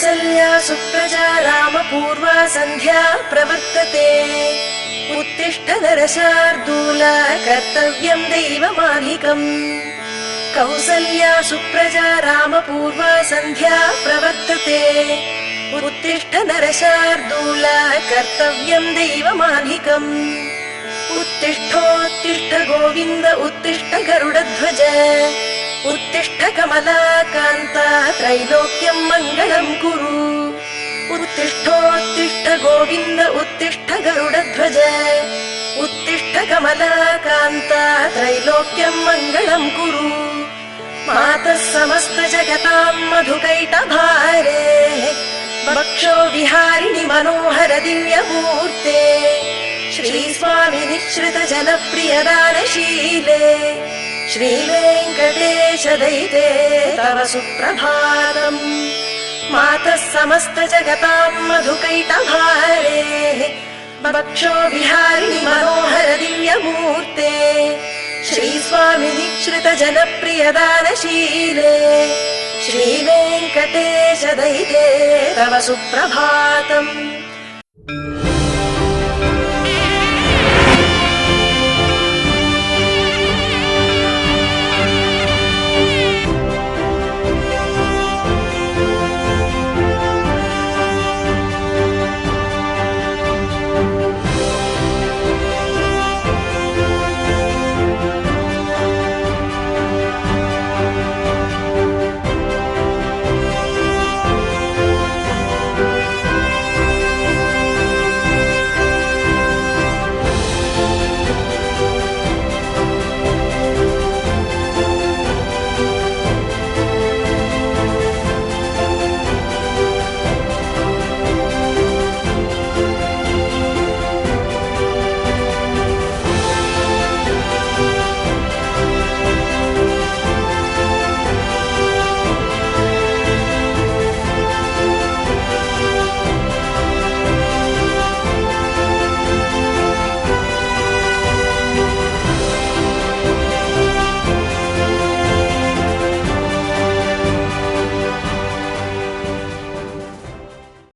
कौसल्या सुप्रजा रामपूर्वा सन्ध्या प्रवर्तते उत्तिष्ठ नरशार्दूल कर्तव्यं दैवमालिकम् कौसल्या सुप्रजा रामपूर्वा सन्ध्या प्रवर्तते उत्तिष्ठ नरशार्दूल कर्तव्यं दैवमालिकम् उत्तिष्ठोत्तिष्ठ गोविन्द उत्तिष्ठ गरुडध्वज उत्तिष्ठ कमलाकान्ता त्रैलोक्यं मङ्गलं कुरु उत्तिष्ठोत्तिष्ठ गोविन्द उत्तिष्ठ गरुडध्वज उत्तिष्ठ कमलाकान्ता त्रैलोक्यं मङ्गलं कुरु मातः समस्त जगतां मधुकैटभारे वक्षो विहारिणि मनोहर दिव्यमूर्ते श्रीस्वामि निःश्रित जनप्रियदानशीले श्रीवेङ्कटेश दयिते तव सुप्रभातम् मातः समस्त जगतां मधुकैटभारे वक्षो विहारिणि मनोहर दिव्यमूर्ते श्रीस्वामि निःश्रित जनप्रियदानशीले श्रीवेङ्कटेश दयिते तव सुप्रभातम्।